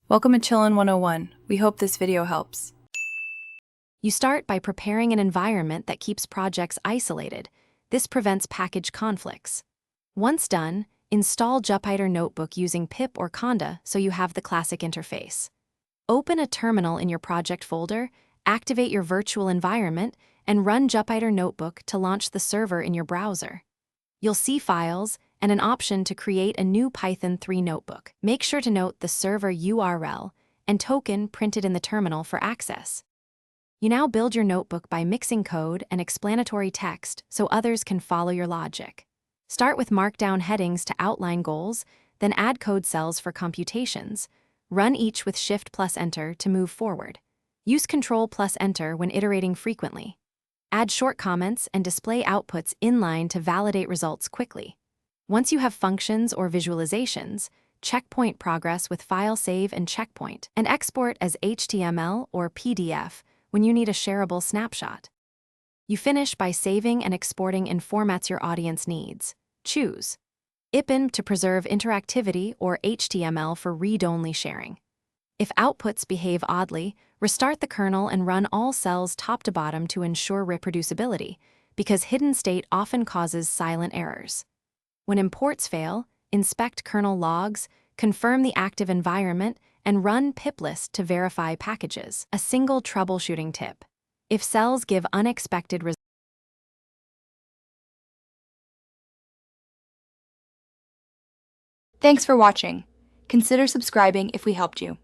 Welcome to Chillin' 101. We hope this video helps. You start by preparing an environment that keeps projects isolated. This prevents package conflicts. Once done, install Jupyter Notebook using pip or conda so you have the classic interface. Open a terminal in your project folder, activate your virtual environment, and run Jupyter Notebook to launch the server in your browser. You'll see files and an option to create a new Python 3 notebook. Make sure to note the server URL and token printed in the terminal for access. You now build your notebook by mixing code and explanatory text so others can follow your logic. Start with markdown headings to outline goals, then add code cells for computations. Run each with Shift+Enter to move forward. Use Control+Enter when iterating frequently. Add short comments and display outputs inline to validate results quickly. Once you have functions or visualizations, checkpoint progress with file save and checkpoint, and export as HTML or PDF when you need a shareable snapshot. You finish by saving and exporting in formats your audience needs. Choose IPN to preserve interactivity or HTML for read-only sharing. If outputs behave oddly, restart the kernel and run all cells top to bottom to ensure reproducibility, because hidden state often causes silent errors. When imports fail, inspect kernel logs, confirm the active environment, and run piplist to verify packages. A single troubleshooting tip: if cells give unexpected results, Thanks for watching. Consider subscribing if we helped you.